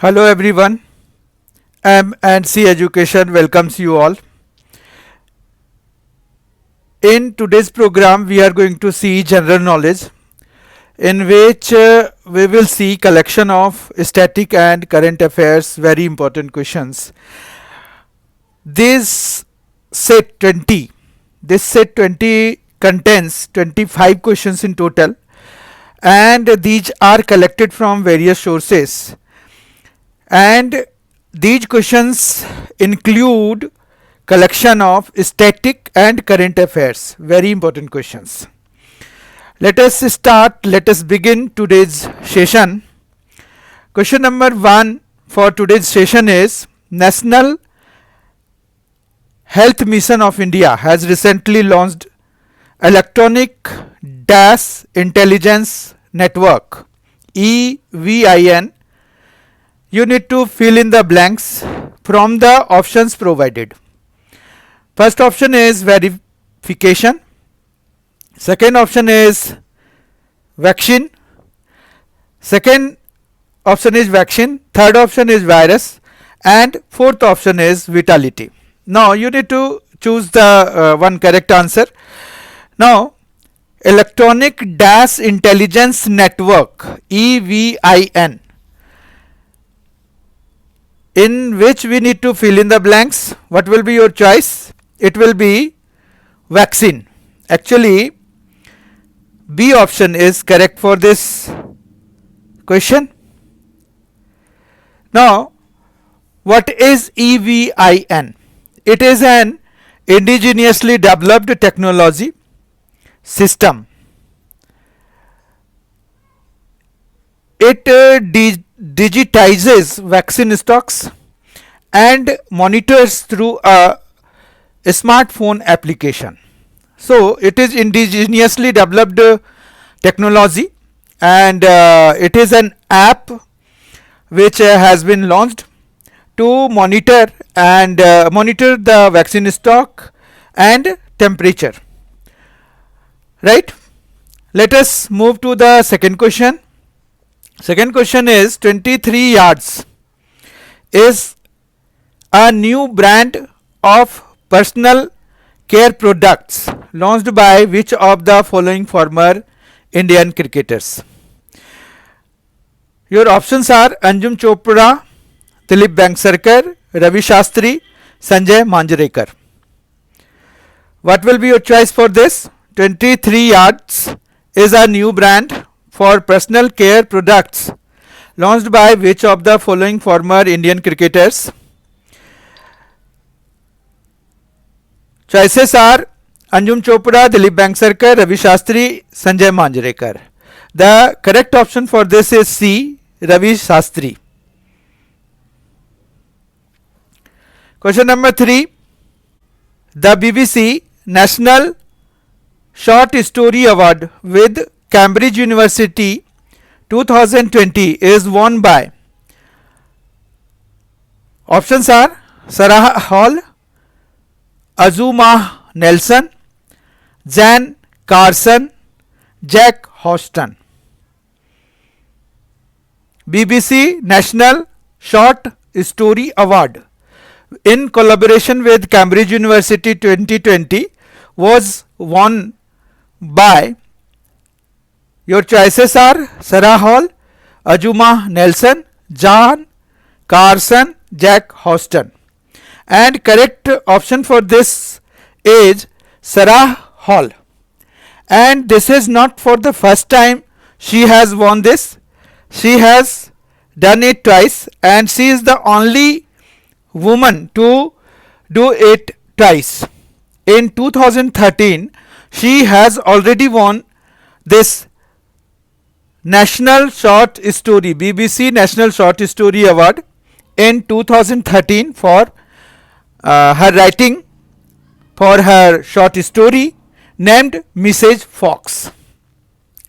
Hello everyone. M&C Education welcomes you all. In today's program, we are going to see general knowledge, in which we will see collection of static and current affairs, very important questions. This set 20, this set 20 contains 25 questions in total, and these are collected from various sources. And these questions include collection of static and current affairs, very important questions. Let us begin today's session. Question number 1 for today's session is: National Health Mission of India has recently launched Electronic Dash Intelligence Network, EVIN. You need to fill in the blanks from the options provided. First option is verification. Second option is vaccine. Second option is vaccine. Third option is virus. And fourth option is vitality. Now you need to choose the one correct answer. Now, Electronic Dash Intelligence Network, EVIN, in which we need to fill in the blanks. What will be your choice? It will be vaccine. Actually, B option is correct for this question. Now, what is EVIN? It is an indigenously developed technology system. It digitizes vaccine stocks and monitors through a smartphone application. So it is indigenously developed technology, and it is an app which has been launched to monitor the vaccine stock and temperature. Right? Let us move to the second question. Second question is: 23 Yards is a new brand of personal care products launched by which of the following former Indian cricketers? Your options are Anjum Chopra, Dilip Vengsarkar, Ravi Shastri, Sanjay Manjrekar. What will be your choice for this? 23 Yards is a new brand for personal care products launched by which of the following former Indian cricketers? Choices are Anjum Chopra, Dilip Vengsarkar, Ravi Shastri, Sanjay Manjrekar. The correct option for this is C, Ravi Shastri. Question number 3. The BBC National Short Story Award with Cambridge University 2020 is won by. Options are Sarah Hall, Azuma Nelson, Jan Carson, Jack Houston. BBC National Short Story Award in collaboration with Cambridge University 2020 was won by. Your choices are Sarah Hall, Azuma Nelson, Jan Carson, Jack Houston. And correct option for this is Sarah Hall. And this is not for the first time she has won this. She has done it twice, and she is the only woman to do it twice. In 2013, she has already won this National Short Story, BBC National Short Story Award in 2013 for her writing for her short story named Mrs. Fox.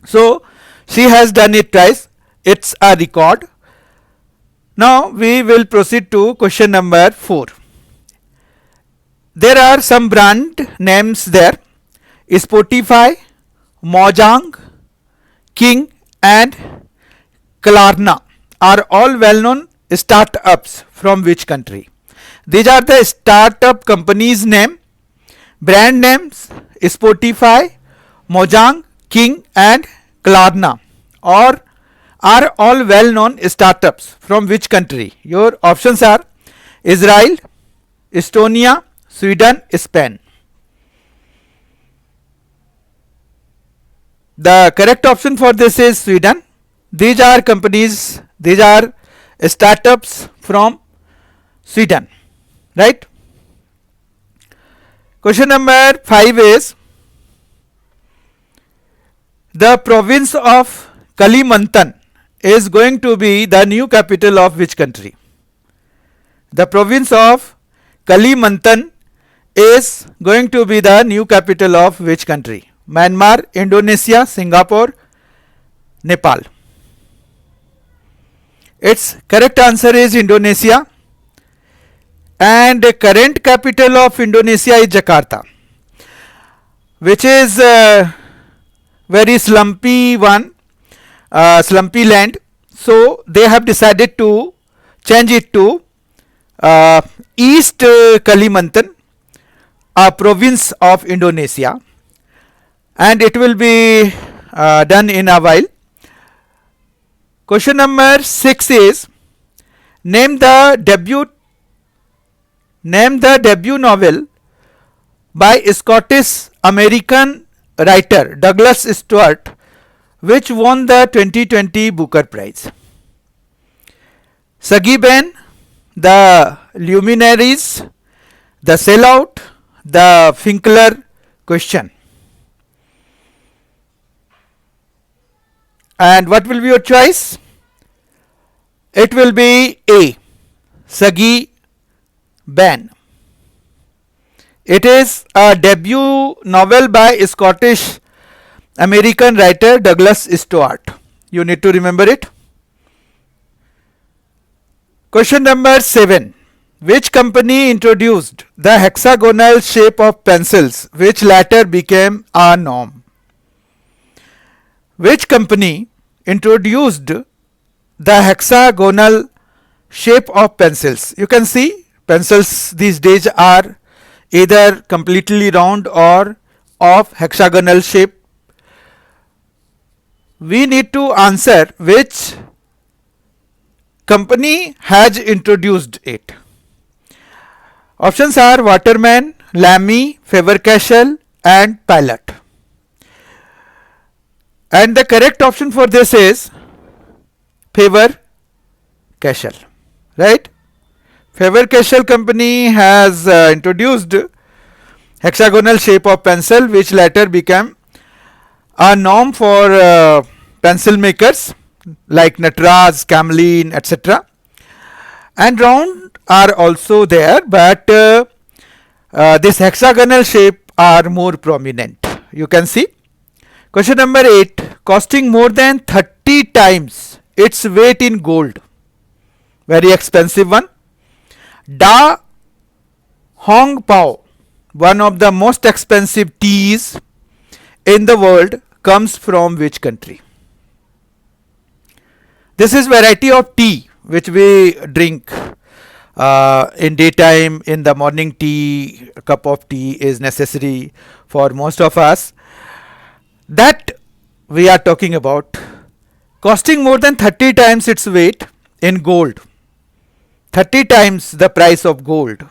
So she has done it twice. It's a record. Now we will proceed to question number 4. There are some brand names there: Spotify, Mojang, King and Klarna are all well known startups from which country? These are the startup companies name, brand names: Spotify, Mojang, King and Klarna, or are all well known startups from which country? Your options are Israel, Estonia, Sweden, Spain. The correct option for this is Sweden. These are companies, these are startups from Sweden, right? Question number 5 is, the province of Kalimantan is going to be the new capital of which country? The province of Kalimantan is going to be the new capital of which country? Myanmar, Indonesia, Singapore, Nepal. Its correct answer is Indonesia, and the current capital of Indonesia is Jakarta, which is very slumpy one, slumpy land. So they have decided to change it to East Kalimantan, a province of Indonesia, and it will be done in a while. Question number 6 is, name the debut novel by Scottish American writer Douglas Stewart, which won the 2020 Booker Prize. Sagi Ben, The Luminaries, The Sellout, The Finkler Question. And what will be your choice? It will be A, Sagi Ben. It is a debut novel by Scottish American writer Douglas Stewart. You need to remember it. Question number 7. Which company introduced the hexagonal shape of pencils, which later became a norm? Which company introduced the hexagonal shape of pencils? You can see pencils these days are either completely round or of hexagonal shape. We need to answer which company has introduced it. Options are Waterman, Lamy, Faber-Castell and Pilot. And the correct option for this is Faber-Castell, right? Faber-Castell company has introduced hexagonal shape of pencil, which later became a norm for pencil makers like Natraj, Camlin, etc. And round are also there, but this hexagonal shape are more prominent. You can see. Question number 8. Costing more than 30 times its weight in gold. Very expensive one. Da Hong Pao, one of the most expensive teas in the world, comes from which country? This is variety of tea which we drink in daytime. In the morning tea, a cup of tea is necessary for most of us. That we are talking about, costing more than 30 times its weight in gold. 30 times the price of gold.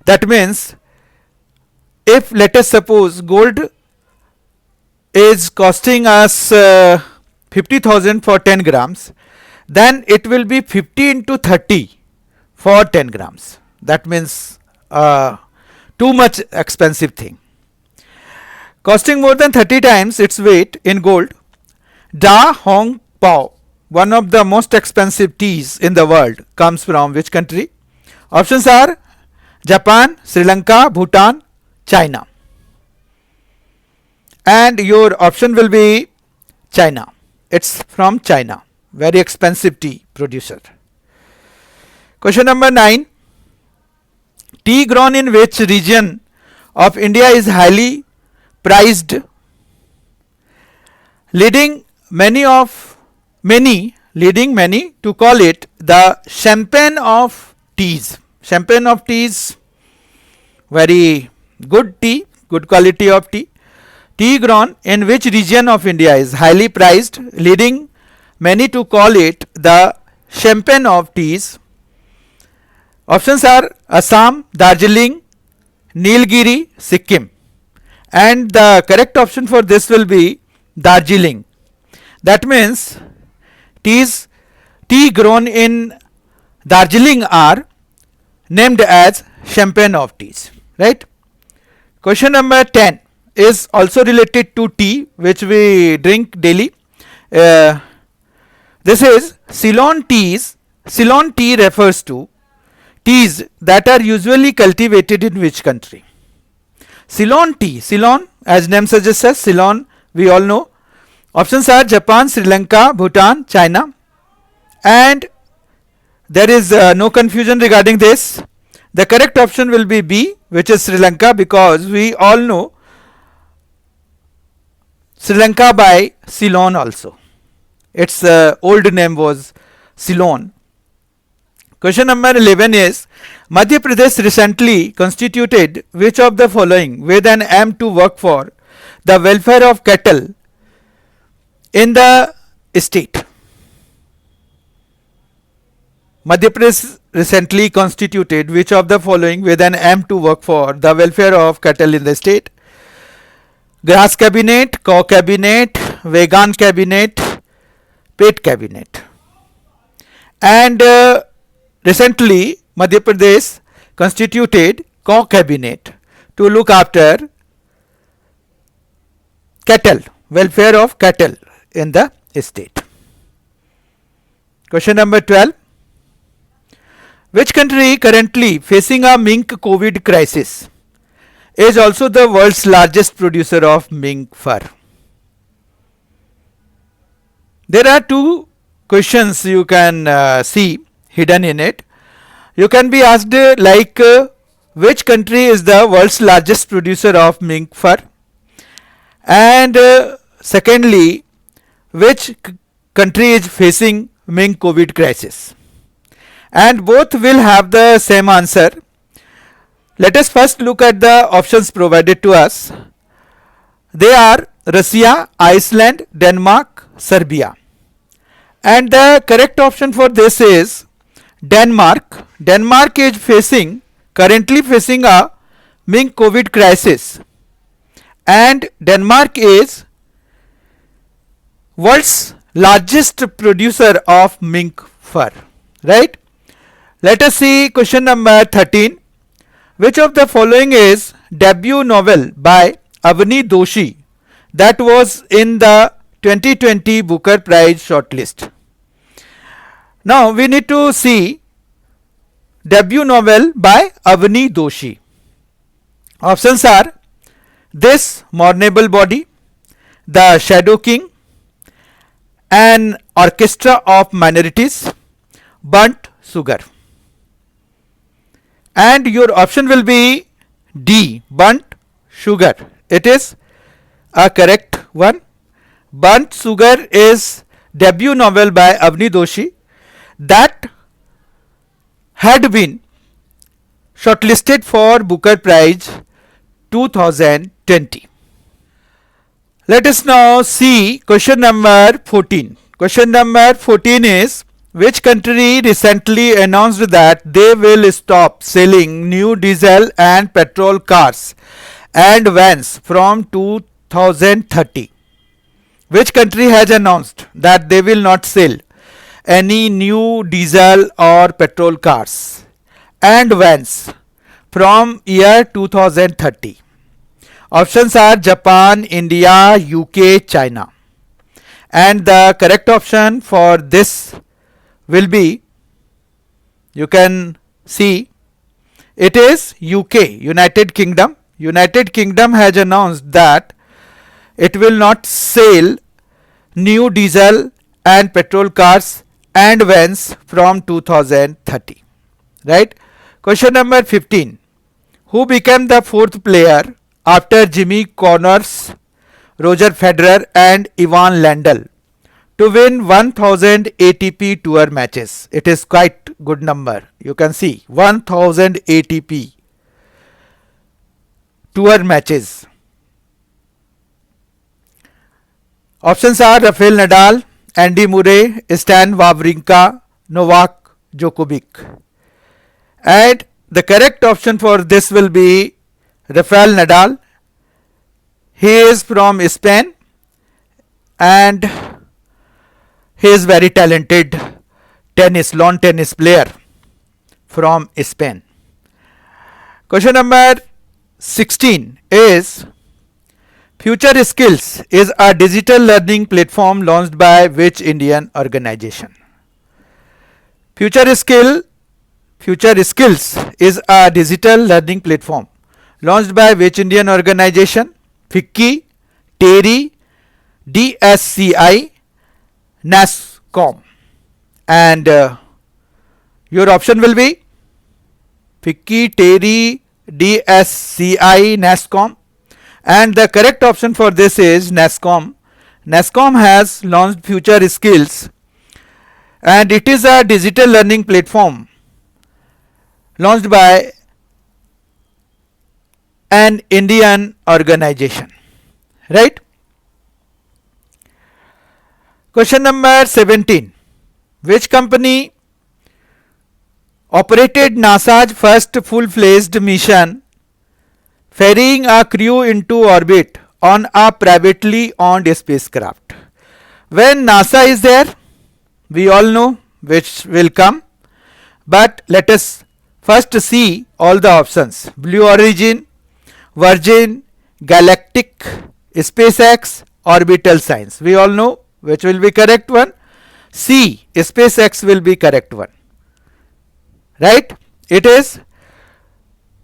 That means, if let us suppose gold is costing us 50,000 for 10 grams, then it will be 50 into 30 for 10 grams. That means too much expensive thing. Costing more than 30 times its weight in gold, Da Hong Pao, one of the most expensive teas in the world, comes from which country? Options are Japan, Sri Lanka, Bhutan, China. And your option will be China. It's from China. Very expensive tea producer. Question number 9. Tea grown in which region of India is highly prized, leading many leading many to call it the champagne of teas. Champagne of teas, very good tea, good quality of tea. Tea grown in which region of India is highly prized, leading many to call it the champagne of teas. Options are Assam, Darjeeling, Nilgiri, Sikkim. And the correct option for this will be Darjeeling. That means tea grown in Darjeeling are named as champagne of teas. Right? Question number 10 is also related to tea, which we drink daily. This is Ceylon teas. Ceylon tea refers to teas that are usually cultivated in which country? Ceylon tea. Ceylon, as name suggests, Ceylon, we all know. Options are Japan, Sri Lanka, Bhutan, China. And there is no confusion regarding this. The correct option will be B, which is Sri Lanka, because we all know Sri Lanka by Ceylon also. Its old name was Ceylon. Question number 11 is Madhya Pradesh recently constituted which of the following with an aim to work for the welfare of cattle in the state? Madhya Pradesh recently constituted which of the following with an aim to work for the welfare of cattle in the state? Grass cabinet, cow cabinet, vegan cabinet, pet cabinet. And recently Madhya Pradesh constituted cow cabinet to look after cattle, welfare of cattle in the state. Question number 12. Which country currently facing a mink COVID crisis is also the world's largest producer of mink fur? There are two questions you can see hidden in it. You can be asked which country is the world's largest producer of mink fur, and secondly, which country is facing mink COVID crisis, and both will have the same answer. Let us first look at the options provided to us. They are Russia, Iceland, Denmark, Serbia. And the correct option for this is Denmark. Denmark is currently facing a mink COVID crisis, and Denmark is world's largest producer of mink fur. Right? Let us see question number 13. Which of the following is debut novel by Avani Doshi that was in the 2020 Booker Prize shortlist? Now we need to see debut novel by Avani Doshi. Options are This Mournable Body, The Shadow King, An Orchestra of Minorities, Burnt Sugar. And your option will be D, Burnt Sugar. It is a correct one. Burnt Sugar is debut novel by Avani Doshi that had been shortlisted for Booker Prize 2020. Let us now see question number 14. Question number 14 is which country recently announced that they will stop selling new diesel and petrol cars and vans from 2030? Which country has announced that they will not sell any new diesel or petrol cars and vans from year 2030? Options are Japan, India, UK, China. And the correct option for this will be, you can see, it is UK, United Kingdom. United Kingdom has announced that it will not sell new diesel and petrol cars and vans from 2030. Right? Question number 15. Who became the fourth player after Jimmy Connors, Roger Federer and Ivan Lendl to win 1000 ATP tour matches. It is quite good number. You can see 1000 ATP tour matches. Options are Rafael Nadal, Andy Murray, Stan Wawrinka, Novak Djokovic. And the correct option for this will be Rafael Nadal. He is from Spain and he is very talented lawn tennis player from Spain. Question number 16 is Future Skills is a digital learning platform launched by which Indian organization? Future Skills is a digital learning platform launched by which Indian organization? FICCI, TERI, DSCI, NASSCOM. And your option will be FICCI, TERI, DSCI, NASSCOM. And the correct option for this is NASSCOM. NASSCOM has launched Future Skills and it is a digital learning platform launched by an Indian organization. Right? Question number 17. Which company operated NASA's first full-fledged mission ferrying a crew into orbit on a privately owned spacecraft? When NASA is there, we all know which will come, but let us first see all the options. Blue Origin, Virgin, Galactic, SpaceX, Orbital Science. We all know which will be correct one. C, SpaceX will be correct one. Right? It is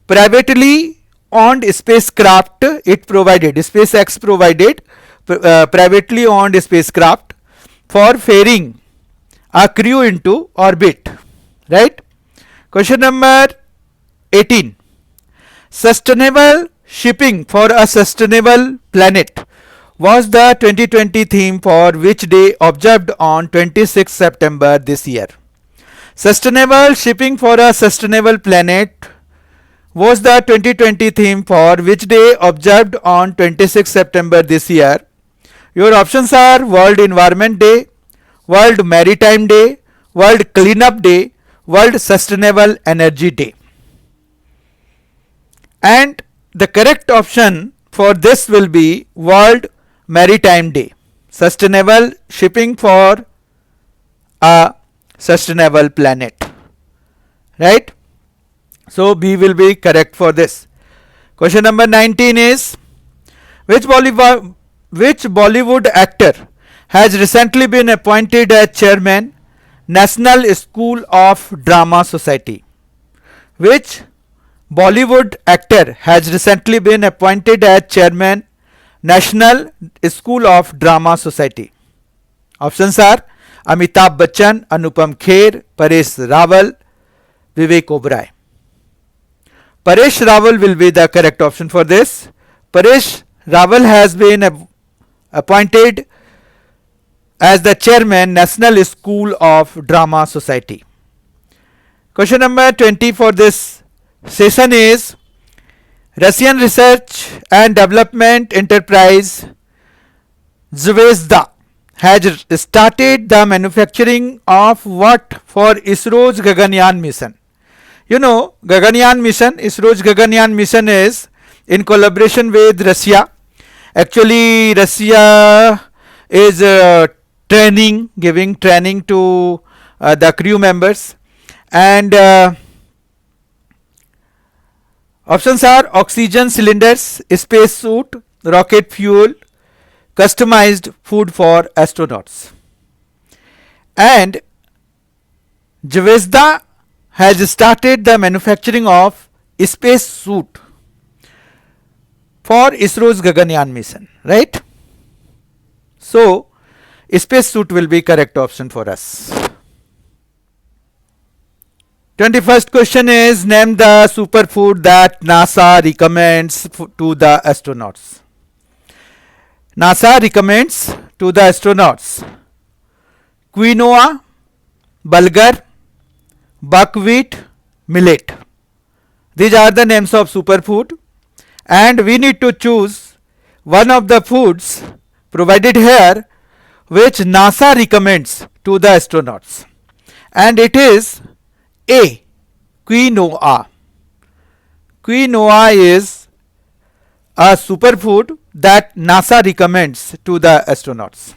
privately owned spacecraft. It provided, SpaceX provided privately owned spacecraft for ferrying a crew into orbit. Right? Question number 18. Sustainable shipping for a sustainable planet was the 2020 theme for which day observed on 26 September this year? Sustainable shipping for a sustainable planet was the 2020 theme for which day observed on 26 September this year? Your options are World Environment Day, World Maritime Day, World Cleanup Day, World Sustainable Energy Day. And the correct option for this will be World Maritime Day. Sustainable shipping for a sustainable planet. Right? So B will be correct for this. Question number 19 is which Bollywood actor has recently been appointed as chairman National School of Drama Society? Which Bollywood actor has recently been appointed as chairman National School of Drama Society? Options are Amitabh Bachchan, Anupam Kher, Paresh Rawal, Vivek Oberoi. Paresh Rawal will be the correct option for this. Paresh Rawal has been appointed as the chairman National School of Drama Society. Question number 20 for this session is Russian research and development enterprise Zvezda has started the manufacturing of what for ISRO's Gaganyaan mission? You know, Gaganyaan mission, ISRO's Gaganyaan mission is in collaboration with Russia. Actually, Russia is giving training to the crew members. And options are oxygen cylinders, space suit, rocket fuel, customized food for astronauts. And Zvezda has started the manufacturing of space suit for ISRO's Gaganyaan mission, right? So, space suit will be correct option for us. 21st question is name the superfood that NASA recommends to the astronauts. NASA recommends to the astronauts quinoa, bulgur, buckwheat, millet. These are the names of superfood, and we need to choose one of the foods provided here which NASA recommends to the astronauts, and it is A. Quinoa. Quinoa is a superfood that NASA recommends to the astronauts.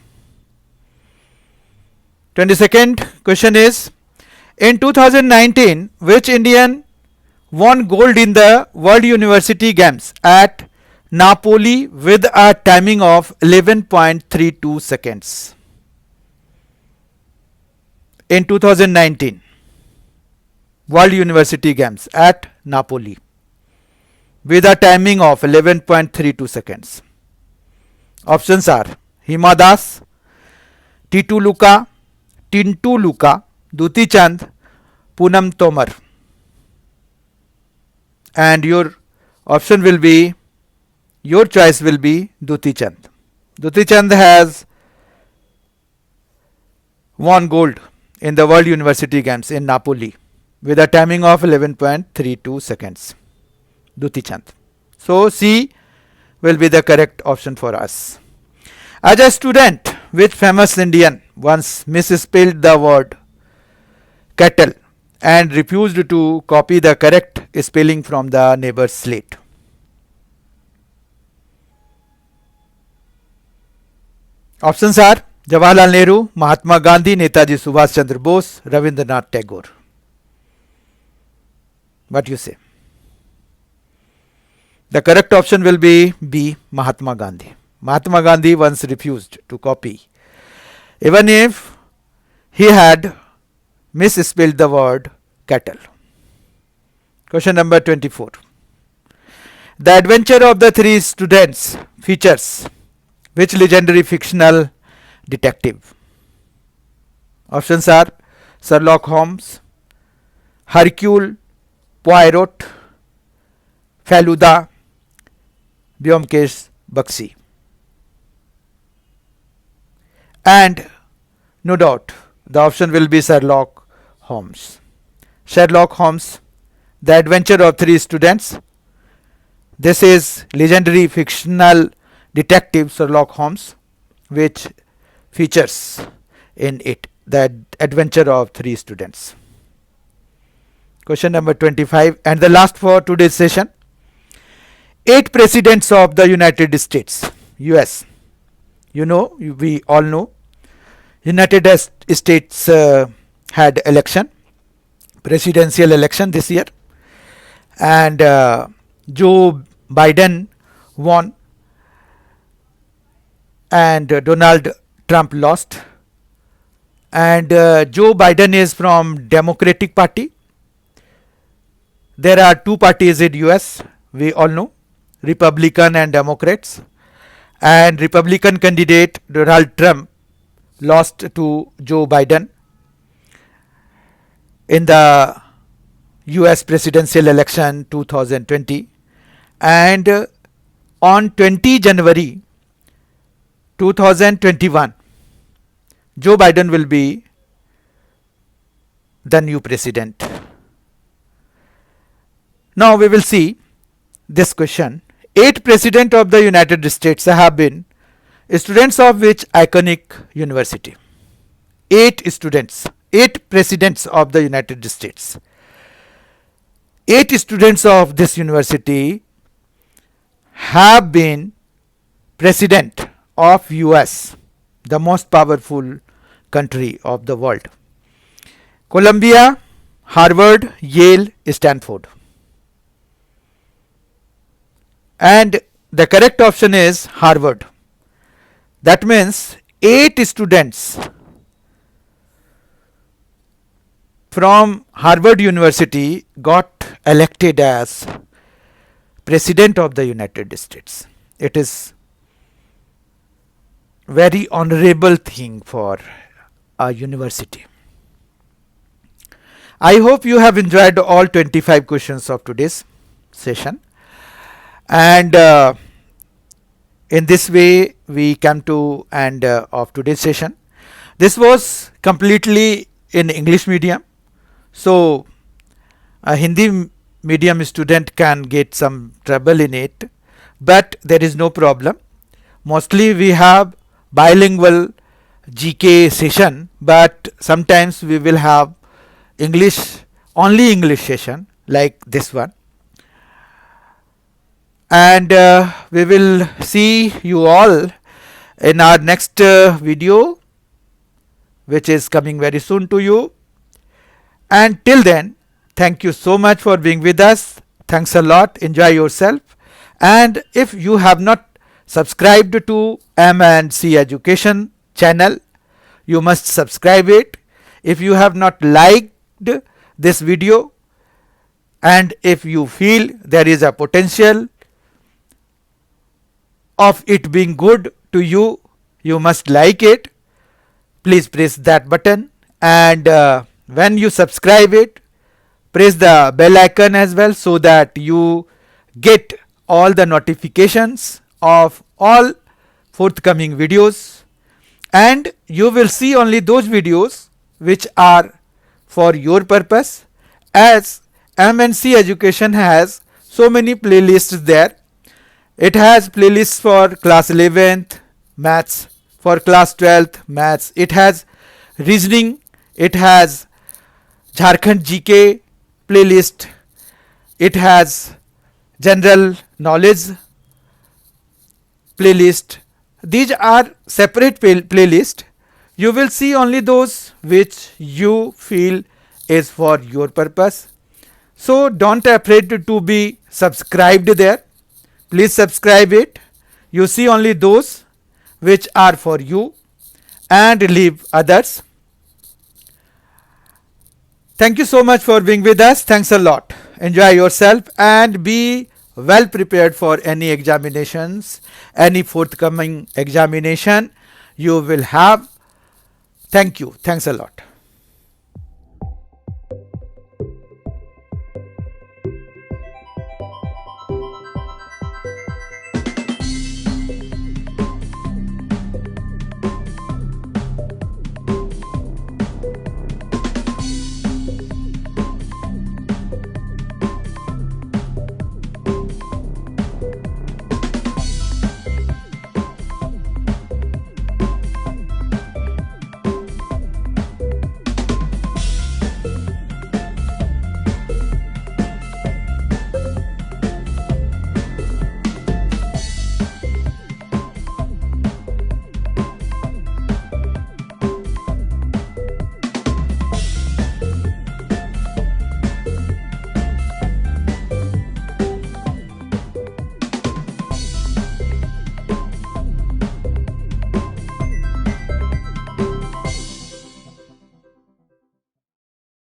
22nd question is, in 2019, which Indian won gold in the World University Games at Napoli with a timing of 11.32 seconds? In 2019 World University Games at Napoli with a timing of 11.32 seconds. Options are Hima Das, Titu Luka, Tintu Luka, Duti Chand, Poonam Tomar. And your option will be, your choice will be Duti Chand. Duti Chand has won gold in the World University Games in Napoli with a timing of 11.32 seconds. Duti Chand. So C will be the correct option for us. As a student, which famous Indian once misspelled the word kettle and refused to copy the correct spelling from the neighbor's slate? Options are Jawaharlal Nehru, Mahatma Gandhi, Netaji Subhash Chandra Bose, Ravindranath Tagore. What you say? The correct option will be B. Mahatma Gandhi. Mahatma Gandhi once refused to copy, even if he had misspelled the word cattle. Question number 24. The Adventure of the Three Students features which legendary fictional detective? Options are Sherlock Holmes, Hercule Poirot, Feluda, Byomkesh Bakshi. And no doubt the option will be Sherlock Holmes. Sherlock Holmes, The Adventure of Three Students. This is legendary fictional detective Sherlock Holmes, which features in it the adventure of three students. Question number 25 and the last for today's session. 8 presidents of the United States, US. You know, we all know United States had election, presidential election this year, and Joe Biden won and Donald Trump lost. And Joe Biden is from Democratic Party. There are two parties in US, we all know, Republican and Democrats. And Republican candidate Donald Trump lost to Joe Biden in the US presidential election 2020. And on 20 January 2021, Joe Biden will be the new president. Now we will see this question. 8 presidents of the United States have been students of which iconic university? 8 students, 8 presidents of the United States. 8 students of this university have been president of US, the most powerful country of the world. Columbia, Harvard, Yale, Stanford. And the correct option is Harvard. That means 8 students from Harvard University got elected as President of the United States. It is very honorable thing for a university. I hope you have enjoyed all 25 questions of today's session. And in this way we come to end of today's session. This was completely in English medium, so a Hindi medium student can get some trouble in it, but there is no problem. Mostly we have bilingual GK session, but sometimes we will have English, only English session like this one. And we will see you all in our next video, which is coming very soon to you. And till then, thank you so much for being with us. Thanks a lot. Enjoy yourself. And if you have not subscribed to M&C Education channel, you must subscribe it. If you have not liked this video, and if you feel there is a potential of it being good to you, you must like it. Please press that button, and when you subscribe it, press the bell icon as well, so that you get all the notifications of all forthcoming videos, and you will see only those videos which are for your purpose, as M&C Education has so many playlists there. It has playlists for class 11th maths, for class 12th maths, it has reasoning, it has Jharkhand GK playlist, it has general knowledge playlist. These are separate playlist. You will see only those which you feel is for your purpose. So don't afraid to be subscribed there. Please subscribe it. You see only those which are for you and leave others. Thank you so much for being with us. Thanks a lot. Enjoy yourself and be well prepared for any examinations, any forthcoming examination you will have. Thank you. Thanks a lot.